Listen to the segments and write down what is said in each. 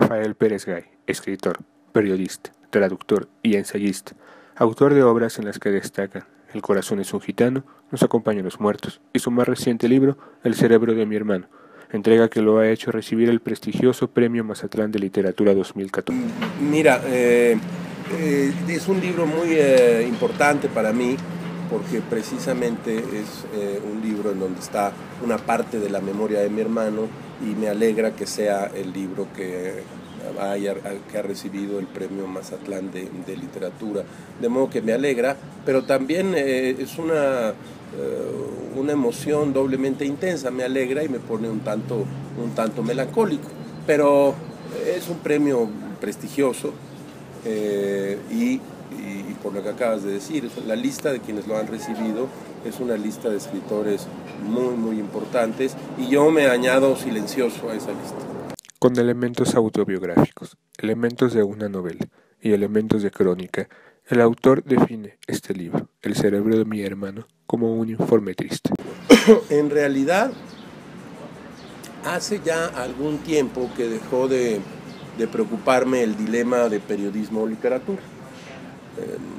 Rafael Pérez Gay, escritor, periodista, traductor y ensayista, autor de obras en las que destacan El corazón es un gitano, Nos acompañan los muertos y su más reciente libro, El cerebro de mi hermano, entrega que lo ha hecho recibir el prestigioso Premio Mazatlán de Literatura 2014. Mira, es un libro muy importante para mí porque precisamente es un libro en donde está una parte de la memoria de mi hermano y me alegra que sea el libro que ha recibido el Premio Mazatlán de Literatura. De modo que me alegra, pero también es una emoción doblemente intensa. Me alegra y me pone un tanto melancólico, pero es un premio prestigioso y por lo que acabas de decir, la lista de quienes lo han recibido es una lista de escritores muy importantes y yo me añado silencioso a esa lista. Con elementos autobiográficos, elementos de una novela y elementos de crónica, el autor define este libro, El cerebro de mi hermano, como un informe triste. En realidad, hace ya algún tiempo que dejó de preocuparme el dilema de periodismo o literatura.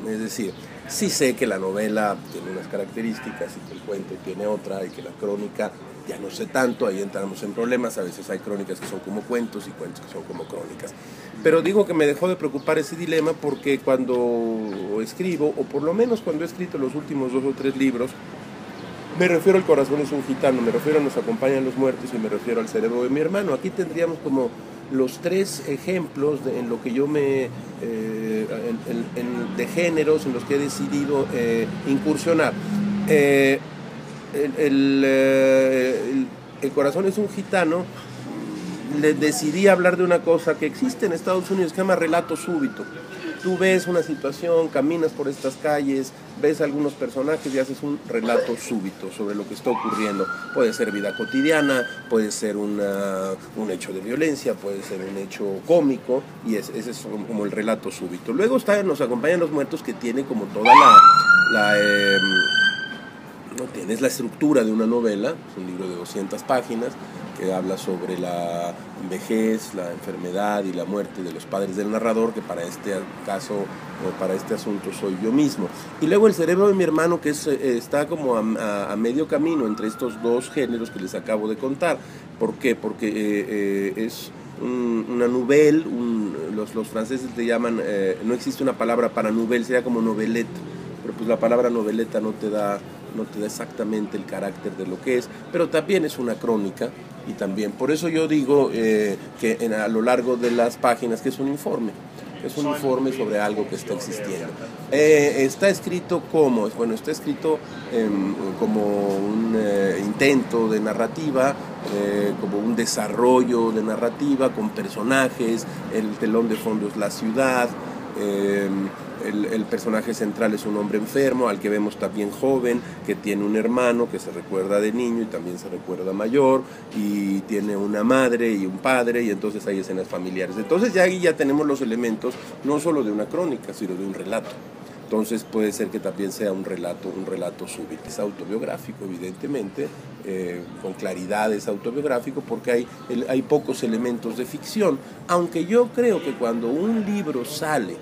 Es decir, sí sé que la novela tiene unas características y que el cuento tiene otra y que la crónica ya no sé tanto, ahí entramos en problemas, a veces hay crónicas que son como cuentos y cuentos que son como crónicas. Pero digo que me dejó de preocupar ese dilema porque cuando escribo, o por lo menos cuando he escrito los últimos 2 o 3 libros, me refiero al corazón es un gitano, me refiero a Nos acompañan los muertos y me refiero al cerebro de mi hermano. Aquí tendríamos como los 3 ejemplos en lo que yo me de géneros en los que he decidido incursionar. El corazón es un gitano. Le decidí hablar de una cosa que existe en Estados Unidos que se llama relato súbito. Tú ves una situación, caminas por estas calles, ves algunos personajes y haces un relato súbito sobre lo que está ocurriendo. Puede ser vida cotidiana, puede ser un hecho de violencia, puede ser un hecho cómico, y ese es como el relato súbito. Luego Nos acompañan los muertos, que tiene como toda es la estructura de una novela, es un libro de 200 páginas, que habla sobre la vejez, la enfermedad y la muerte de los padres del narrador, que para este caso, o para este asunto, soy yo mismo. Y luego El cerebro de mi hermano, que está como a medio camino entre estos 2 géneros que les acabo de contar. ¿Por qué? Porque es una nouvelle, los franceses le llaman, no existe una palabra para nouvelle, sería como novelette, pero pues la palabra noveleta no te da exactamente el carácter de lo que es, pero también es una crónica. Y también, por eso yo digo que a lo largo de las páginas que es un informe sobre algo que está existiendo. Está escrito como un intento de narrativa, como un desarrollo de narrativa con personajes. El telón de fondo es la ciudad. El personaje central es un hombre enfermo, al que vemos también joven, que tiene un hermano que se recuerda de niño y también se recuerda mayor, y tiene una madre y un padre, y entonces hay escenas familiares. Entonces ya ahí ya tenemos los elementos no solo de una crónica, sino de un relato. Entonces puede ser que también sea un relato súbito. Es autobiográfico, evidentemente, con claridad es autobiográfico, porque hay pocos elementos de ficción, aunque yo creo que cuando un libro sale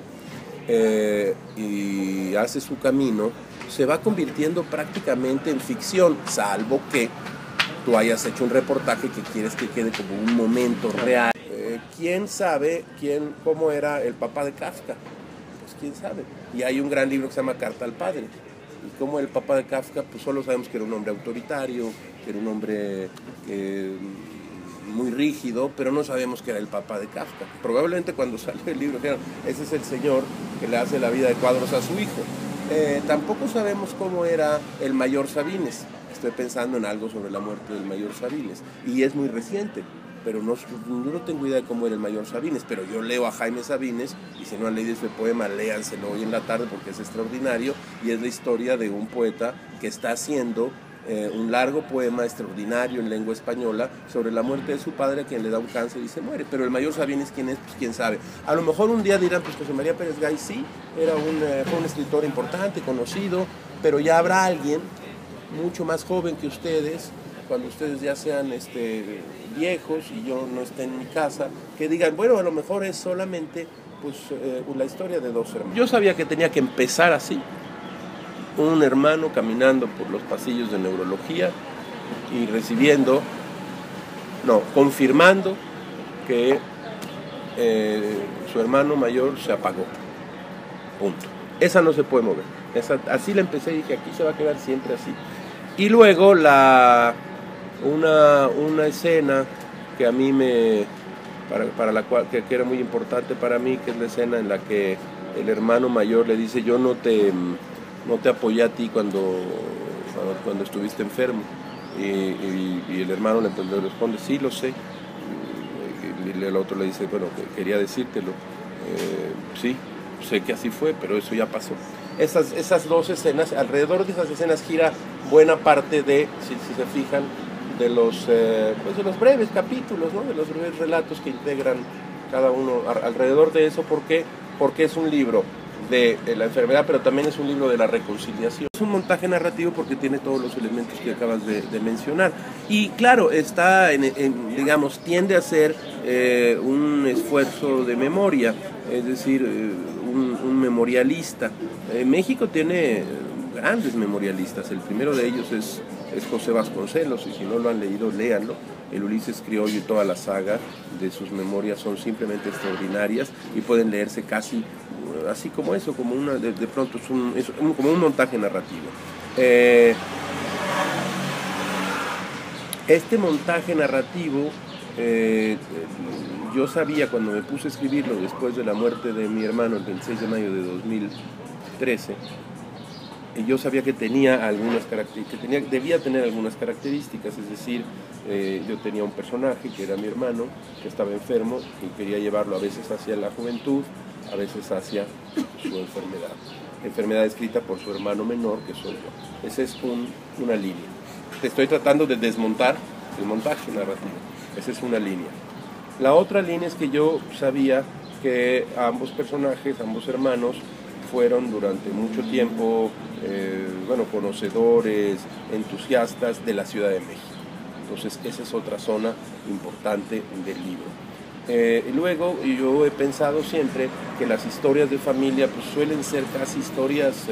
y hace su camino, se va convirtiendo prácticamente en ficción, salvo que tú hayas hecho un reportaje que quieres que quede como un momento real. ¿Quién sabe cómo era el papá de Kafka? Pues quién sabe. Y hay un gran libro que se llama Carta al Padre. Y como el papá de Kafka, pues solo sabemos que era un hombre autoritario, que era un hombre muy rígido, pero no sabemos que era el papá de Kafka. Probablemente cuando salió el libro dijeron, ese es el señor que le hace la vida de cuadros a su hijo. Tampoco sabemos cómo era el mayor Sabines. Estoy pensando en algo sobre la muerte del mayor Sabines, y es muy reciente, pero yo no tengo idea de cómo era el mayor Sabines. Pero yo leo a Jaime Sabines, y si no han leído ese poema, léanselo hoy en la tarde porque es extraordinario, y es la historia de un poeta que está haciendo un largo poema extraordinario en lengua española sobre la muerte de su padre, a quien le da un cáncer y se muere. Pero el mayor Sabines, ¿quién es? Pues quién sabe. A lo mejor un día dirán, pues José María Pérez Gay sí, fue un escritor importante, conocido, pero ya habrá alguien mucho más joven que ustedes cuando ustedes ya sean viejos y yo no esté en mi casa, que digan, bueno, a lo mejor es solamente pues, la historia de dos hermanos. Yo sabía que tenía que empezar así, un hermano caminando por los pasillos de neurología y confirmando que su hermano mayor se apagó. Punto. Esa no se puede mover. Así la empecé y dije, aquí se va a quedar siempre así. Y luego una escena que a mí para la cual que era muy importante para mí, que es la escena en la que el hermano mayor le dice, yo no te apoyé a ti cuando estuviste enfermo. Y el hermano le responde, sí, lo sé. Y el otro le dice, bueno, quería decírtelo. Sí, sé que así fue, pero eso ya pasó. Esas dos escenas, alrededor de esas escenas gira buena parte de, si se fijan, de los breves capítulos, ¿no? De los breves relatos que integran cada uno alrededor de eso, porque es un libro de la enfermedad, pero también es un libro de la reconciliación. Es un montaje narrativo porque tiene todos los elementos que acabas de mencionar. Y claro, está, digamos, tiende a ser un esfuerzo de memoria, es decir, un memorialista. México tiene grandes memorialistas. El primero de ellos es José Vasconcelos, y si no lo han leído, léanlo. El Ulises Criollo y toda la saga de sus memorias son simplemente extraordinarias y pueden leerse casi así como eso, como de pronto es como un montaje narrativo. Este montaje narrativo, yo sabía cuando me puse a escribirlo después de la muerte de mi hermano el 26 de mayo de 2013, yo sabía que tenía algunas características, debía tener algunas características, es decir, yo tenía un personaje que era mi hermano, que estaba enfermo y quería llevarlo a veces hacia la juventud, a veces hacia su enfermedad escrita por su hermano menor, que soy yo. Esa es una línea. Te estoy tratando de desmontar el montaje narrativo. Esa es una línea. La otra línea es que yo sabía que ambos personajes, ambos hermanos, fueron durante mucho tiempo conocedores, entusiastas de la Ciudad de México. Entonces esa es otra zona importante del libro. Luego yo he pensado siempre que las historias de familia pues, suelen ser casi historias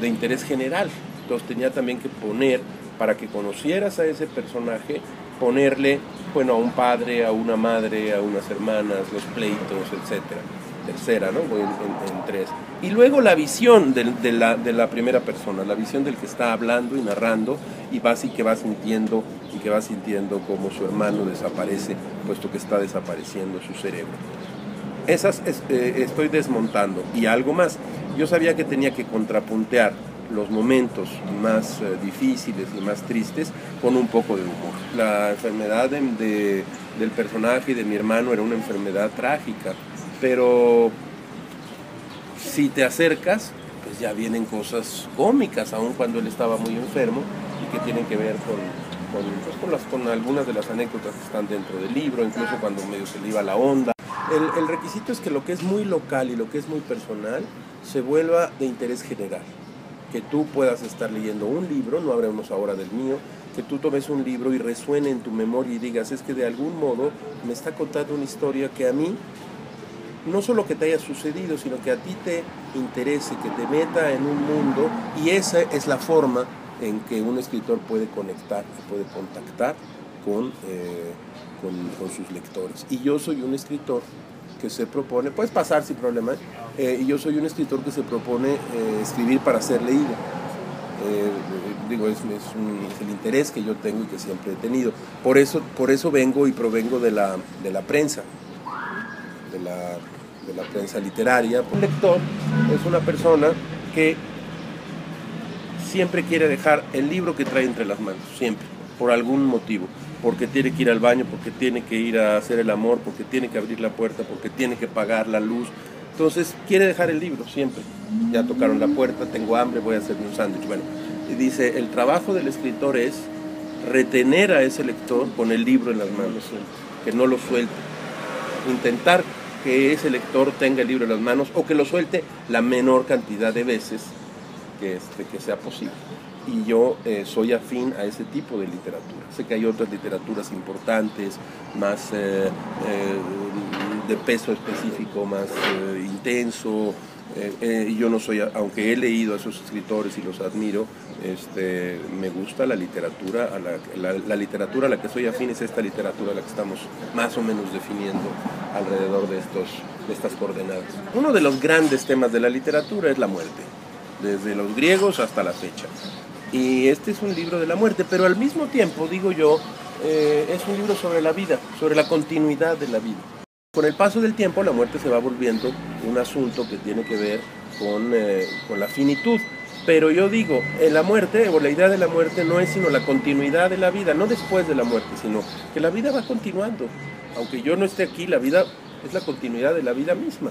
de interés general. Entonces tenía también que poner, para que conocieras a ese personaje, ponerle a un padre, a una madre, a unas hermanas, los pleitos, etcétera. Tercera, ¿no? Voy en tres. Y luego la visión de la primera persona, la visión del que está hablando y narrando y que va sintiendo cómo su hermano desaparece, puesto que está desapareciendo su cerebro. Esas estoy desmontando. Y algo más, yo sabía que tenía que contrapuntear los momentos más difíciles y más tristes con un poco de humor. La enfermedad del personaje y de mi hermano era una enfermedad trágica, pero si te acercas, pues ya vienen cosas cómicas, aun cuando él estaba muy enfermo, y que tienen que ver con algunas de las anécdotas que están dentro del libro, incluso cuando medio se le iba la onda. El requisito es que lo que es muy local y lo que es muy personal se vuelva de interés general. Que tú puedas estar leyendo un libro, no hablemos ahora del mío, que tú tomes un libro y resuene en tu memoria y digas, es que de algún modo me está contando una historia que a mí, no solo que te haya sucedido, sino que a ti te interese, que te meta en un mundo, y esa es la forma en que un escritor puede conectar, puede contactar con sus lectores. Y yo soy un escritor que se propone, puedes pasar sin problema, y yo soy un escritor que se propone escribir para ser leído. Es el interés que yo tengo y que siempre he tenido. Por eso vengo y provengo de la prensa, de la prensa literaria. Un lector es una persona que siempre quiere dejar el libro que trae entre las manos, siempre, por algún motivo, porque tiene que ir al baño, porque tiene que ir a hacer el amor, porque tiene que abrir la puerta, porque tiene que pagar la luz. Entonces quiere dejar el libro siempre. Ya tocaron la puerta, tengo hambre, voy a hacerme un sándwich. Bueno, y dice, el trabajo del escritor es retener a ese lector con el libro en las manos, que no lo suelte. Intentar que ese lector tenga el libro en las manos o que lo suelte la menor cantidad de veces que sea posible. y yo soy afín a ese tipo de literatura. Sé que hay otras literaturas importantes, más de peso específico, más intenso, y yo no soy, aunque he leído a esos escritores y los admiro, me gusta la literatura, la literatura a la que soy afín es esta literatura a la que estamos más o menos definiendo alrededor de estas coordenadas. Uno de los grandes temas de la literatura es la muerte, desde los griegos hasta la fecha. Y este es un libro de la muerte, pero al mismo tiempo, digo yo, es un libro sobre la vida, sobre la continuidad de la vida. Con el paso del tiempo, la muerte se va volviendo un asunto que tiene que ver con la finitud. Pero yo digo, la muerte, o la idea de la muerte, no es sino la continuidad de la vida, no después de la muerte, sino que la vida va continuando. Aunque yo no esté aquí, la vida es la continuidad de la vida misma.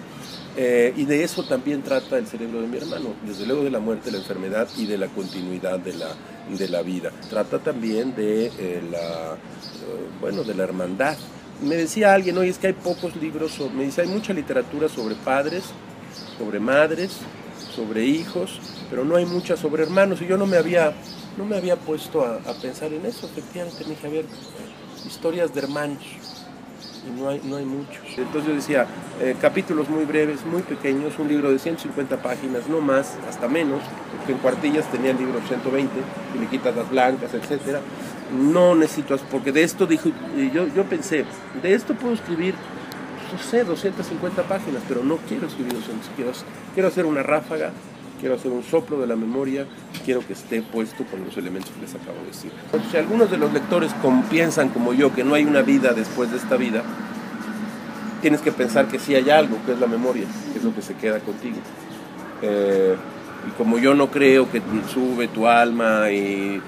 Y de eso también trata el cerebro de mi hermano, desde luego de la muerte, la enfermedad y de la continuidad de la vida. Trata también de la hermandad. Me decía alguien, oye, es que hay pocos libros, me dice, hay mucha literatura sobre padres, sobre madres, sobre hijos, pero no hay mucha sobre hermanos, y yo no me había puesto a pensar en eso. Efectivamente me dije, a ver, historias de hermanos, y no hay muchos. Entonces yo decía, capítulos muy breves, muy pequeños, un libro de 150 páginas, no más, hasta menos, porque en cuartillas tenía el libro 120, y le quitas las blancas, etcétera. No necesito, porque de esto dije, yo pensé, de esto puedo escribir, no sé, 250 páginas, pero no quiero escribir 200, quiero hacer una ráfaga, quiero hacer un soplo de la memoria, quiero que esté puesto con los elementos que les acabo de decir. Si algunos de los lectores piensan como yo que no hay una vida después de esta vida, tienes que pensar que sí hay algo, que es la memoria, que es lo que se queda contigo. Y como yo no creo que sube tu alma y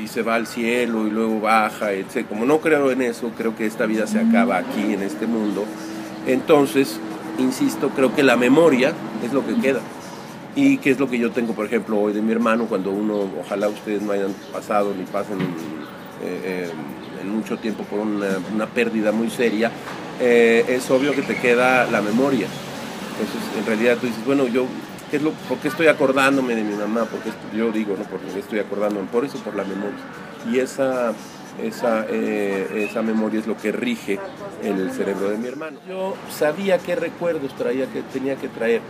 se va al cielo y luego baja, etc., como no creo en eso, creo que esta vida se acaba aquí, en este mundo. Entonces, insisto, creo que la memoria es lo que queda. Y que es lo que yo tengo, por ejemplo, hoy de mi hermano, cuando ojalá ustedes no hayan pasado ni pasen en mucho tiempo por una pérdida muy seria, es obvio que te queda la memoria. Entonces, en realidad tú dices, bueno, ¿por qué estoy acordándome de mi mamá? Porque yo digo, ¿no? ¿Por qué estoy acordándome? Por eso, por la memoria. Y esa memoria es lo que rige el cerebro de mi hermano. Yo sabía qué recuerdos tenía que traer.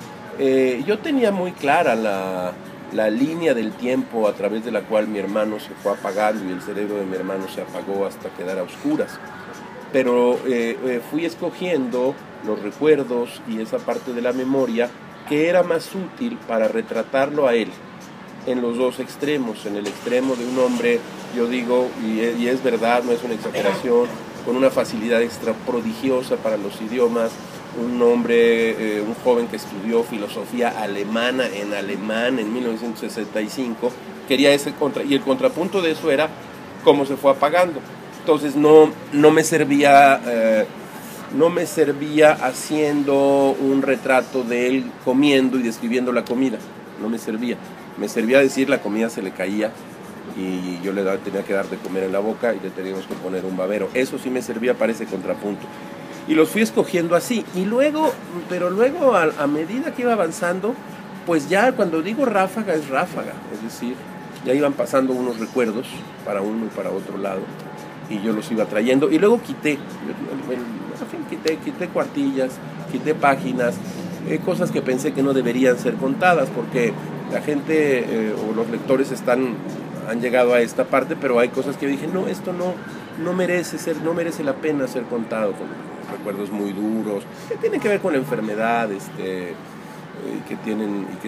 Yo tenía muy clara la línea del tiempo a través de la cual mi hermano se fue apagando y el cerebro de mi hermano se apagó hasta quedar a oscuras. Pero fui escogiendo los recuerdos y esa parte de la memoria que era más útil para retratarlo a él en los dos extremos, en el extremo de un hombre, yo digo, y es verdad, no es una exageración, con una facilidad extra prodigiosa para los idiomas, un hombre, un joven que estudió filosofía alemana en alemán en 1965, quería y el contrapunto de eso era cómo se fue apagando. Entonces no me servía haciendo un retrato de él comiendo y describiendo la comida, no me servía. Me servía decir la comida se le caía y yo tenía que dar de comer en la boca y le teníamos que poner un babero. Eso sí me servía para ese contrapunto. Y los fui escogiendo así. Pero luego a medida que iba avanzando, pues ya cuando digo ráfaga es ráfaga. Es decir, ya iban pasando unos recuerdos para uno y para otro lado. Y yo los iba trayendo. Y luego quité cuartillas, quité páginas, cosas que pensé que no deberían ser contadas, porque la gente o los lectores han llegado a esta parte, pero hay cosas que yo dije, no, esto no merece la pena ser contado, con recuerdos muy duros, que tienen que ver con la enfermedad, que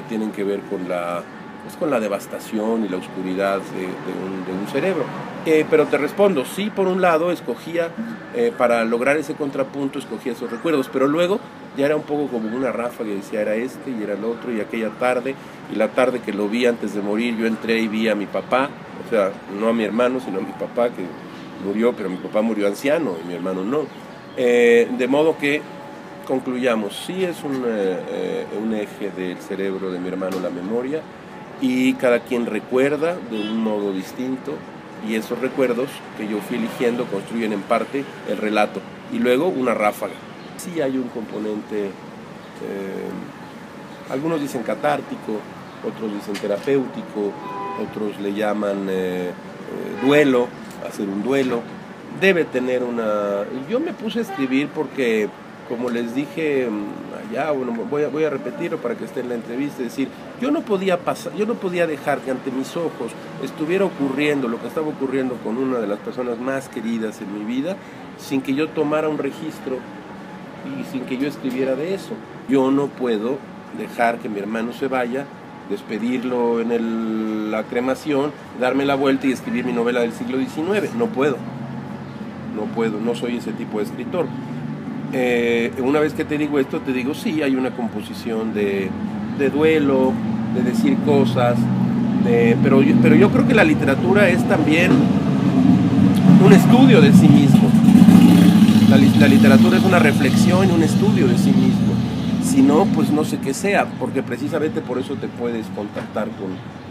tienen que ver con la devastación y la oscuridad de un cerebro. Pero te respondo, sí, por un lado escogía, para lograr ese contrapunto, escogía esos recuerdos, pero luego ya era un poco como una ráfaga, y decía, era este y era el otro, y aquella tarde, y la tarde que lo vi antes de morir, yo entré y vi a mi papá, o sea, no a mi hermano, sino a mi papá, que murió, pero mi papá murió anciano, y mi hermano no. De modo que concluyamos, sí es un eje del cerebro de mi hermano la memoria, y cada quien recuerda de un modo distinto, y esos recuerdos que yo fui eligiendo construyen en parte el relato, y luego una ráfaga. Sí hay un componente, algunos dicen catártico, otros dicen terapéutico, otros le llaman duelo, hacer un duelo. Debe tener una... Yo me puse a escribir porque, como les dije allá, bueno, voy a repetirlo para que esté en la entrevista, es decir, yo no podía dejar que ante mis ojos estuviera ocurriendo lo que estaba ocurriendo con una de las personas más queridas en mi vida, sin que yo tomara un registro y sin que yo escribiera de eso. Yo no puedo dejar que mi hermano se vaya, despedirlo en la cremación, darme la vuelta y escribir mi novela del siglo XIX. No puedo, no soy ese tipo de escritor. Una vez que te digo esto, te digo, sí, hay una composición de duelo, de decir cosas, pero yo creo que la literatura es también un estudio de sí mismo. La literatura es una reflexión y un estudio de sí mismo. Si no, pues no sé qué sea, porque precisamente por eso te puedes contactar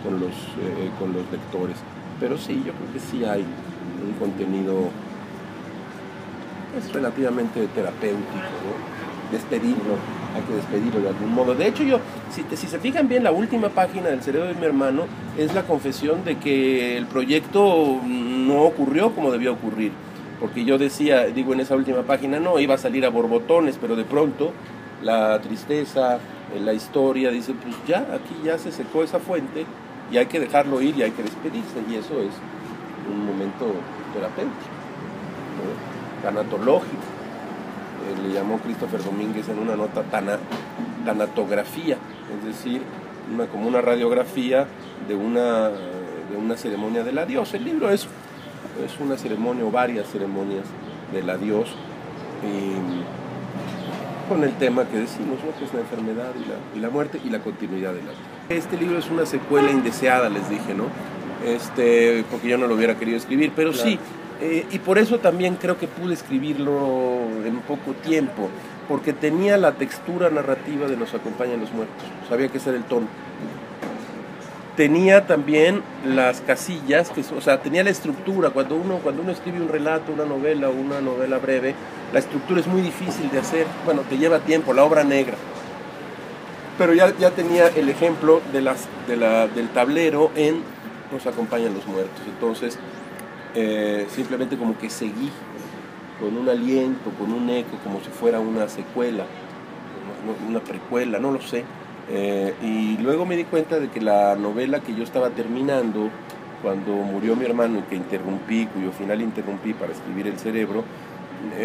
con los lectores. Pero sí, yo creo que sí hay un contenido relativamente terapéutico, ¿no? Hay que despedirlo de algún modo. De hecho, si se fijan bien, la última página del cerebro de mi hermano es la confesión de que el proyecto no ocurrió como debía ocurrir. Porque yo digo en esa última página, no, iba a salir a borbotones, pero de pronto la tristeza, la historia, dice, pues ya, aquí ya se secó esa fuente y hay que dejarlo ir y hay que despedirse, y eso es un momento terapéutico, ¿no? Tanatológico. Le llamó Christopher Domínguez en una nota tanatografía, es decir, como una radiografía de una ceremonia del adiós. El libro es una ceremonia o varias ceremonias del adiós, con el tema que decimos, ¿no? Que es la enfermedad y la muerte y la continuidad de la vida. Este libro es una secuela indeseada, les dije, ¿no? Porque yo no lo hubiera querido escribir, pero claro. Sí, y por eso también creo que pude escribirlo en poco tiempo, porque tenía la textura narrativa de Nos acompañan los muertos, sabía que ese era el tono. Tenía también las casillas, o sea, tenía la estructura. Cuando uno escribe un relato, una novela breve, la estructura es muy difícil de hacer. Bueno, te lleva tiempo, la obra negra. Pero ya tenía el ejemplo del tablero en Nos acompañan los muertos. Entonces, simplemente como que seguí con un aliento, con un eco, como si fuera una secuela, una precuela, no lo sé. Y luego me di cuenta de que la novela que yo estaba terminando cuando murió mi hermano y cuyo final interrumpí para escribir El cerebro,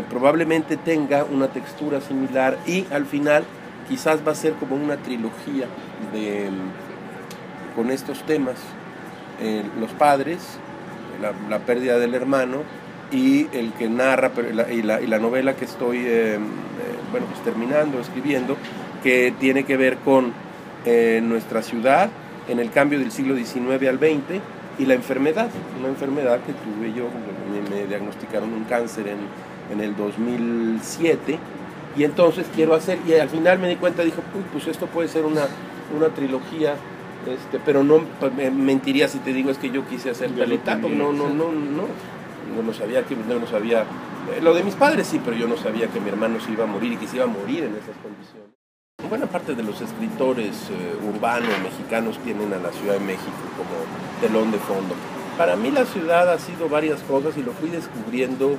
probablemente tenga una textura similar, y al final quizás va a ser como una trilogía con estos temas, los padres, la pérdida del hermano, y el que narra, y la novela que estoy pues terminando, escribiendo, que tiene que ver con nuestra ciudad en el cambio del siglo XIX al XX, y la enfermedad, una enfermedad que tuve yo. Me diagnosticaron un cáncer en el 2007, y entonces quiero hacer, y al final me di cuenta, dije, pues esto puede ser una trilogía, pero no mentiría si te digo es que yo quise hacer tal y tal, no lo sabía. Lo de mis padres sí, pero yo no sabía que mi hermano se iba a morir y que se iba a morir en esas condiciones. Buena parte de los escritores urbanos mexicanos tienen a la Ciudad de México como telón de fondo. Para mí la ciudad ha sido varias cosas, y lo fui descubriendo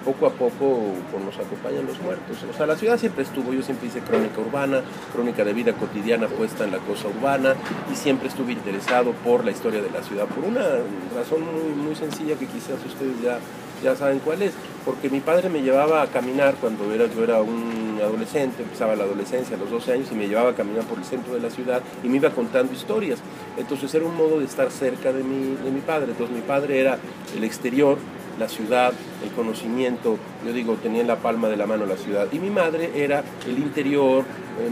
poco a poco con Nos acompañan los muertos. O sea, la ciudad siempre estuvo. Yo siempre hice crónica urbana, crónica de vida cotidiana puesta en la cosa urbana, y siempre estuve interesado por la historia de la ciudad, por una razón muy, muy sencilla que quizás ustedes ya saben cuál es. Porque mi padre me llevaba a caminar cuando yo era un adolescente, empezaba la adolescencia a los 12 años, y me llevaba a caminar por el centro de la ciudad y me iba contando historias. Entonces era un modo de estar cerca de mi padre. Entonces mi padre era el exterior, la ciudad, el conocimiento, yo digo, tenía en la palma de la mano la ciudad, y mi madre era el interior,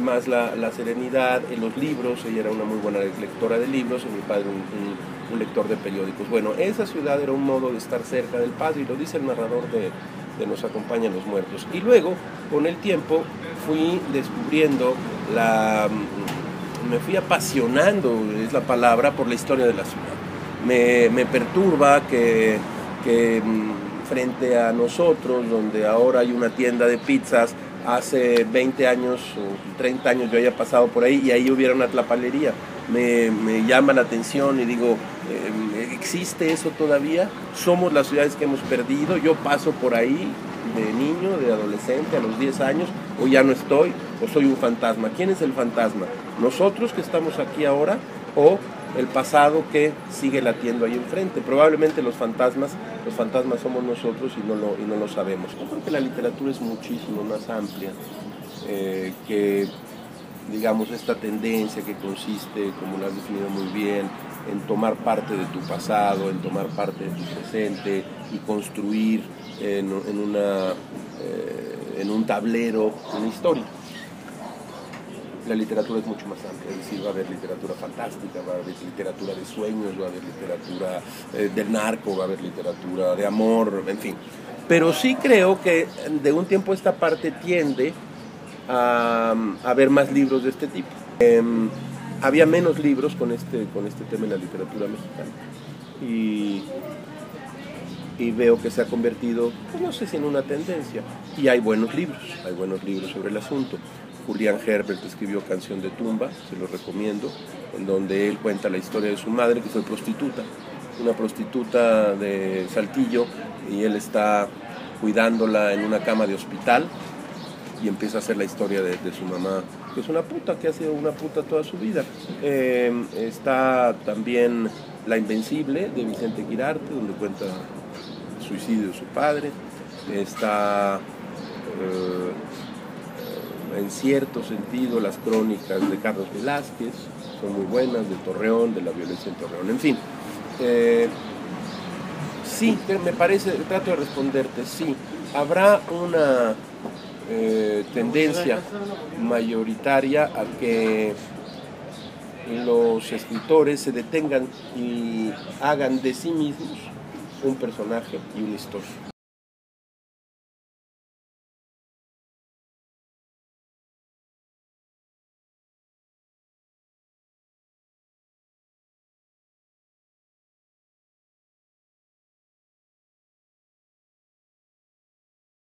más la serenidad, los libros. Ella era una muy buena lectora de libros, y mi padre un lector de periódicos. Bueno, esa ciudad era un modo de estar cerca del padre, y lo dice el narrador de Nos acompañan los muertos. Y luego, con el tiempo, fui descubriendo me fui apasionando, es la palabra, por la historia de la ciudad. Me perturba que frente a nosotros, donde ahora hay una tienda de pizzas, hace 20 años o 30 años yo haya pasado por ahí y ahí hubiera una tlapalería. me llama la atención y digo, ¿existe eso todavía? ¿Somos las ciudades que hemos perdido? Yo paso por ahí de niño, de adolescente, a los 10 años, o ya no estoy, o soy un fantasma. ¿Quién es el fantasma? ¿Nosotros que estamos aquí ahora o el pasado que sigue latiendo ahí enfrente? Probablemente los fantasmas somos nosotros y no lo sabemos. Yo creo que la literatura es muchísimo más amplia que, digamos, esta tendencia que consiste, como lo has definido muy bien, en tomar parte de tu pasado, en tomar parte de tu presente y construir en un tablero una historia. La literatura es mucho más amplia, es decir, va a haber literatura fantástica, va a haber literatura de sueños, va a haber literatura del narco, va a haber literatura de amor, en fin. Pero sí creo que de un tiempo a esta parte tiende a haber más libros de este tipo. Había menos libros con este tema en la literatura mexicana y veo que se ha convertido, pues no sé si en una tendencia, y hay buenos libros sobre el asunto. Julián Herbert escribió Canción de tumba, se lo recomiendo, en donde él cuenta la historia de su madre, que fue prostituta, una prostituta de Saltillo, y él está cuidándola en una cama de hospital, y empieza a hacer la historia de su mamá, que es una puta, que ha sido una puta toda su vida. Está también La Invencible, de Vicente Quirarte, donde cuenta el suicidio de su padre. Está, en cierto sentido, las crónicas de Carlos Velázquez, son muy buenas, de Torreón, de la violencia en Torreón, en fin. Sí, me parece, trato de responderte, sí, habrá una tendencia mayoritaria a que los escritores se detengan y hagan de sí mismos un personaje y una historia.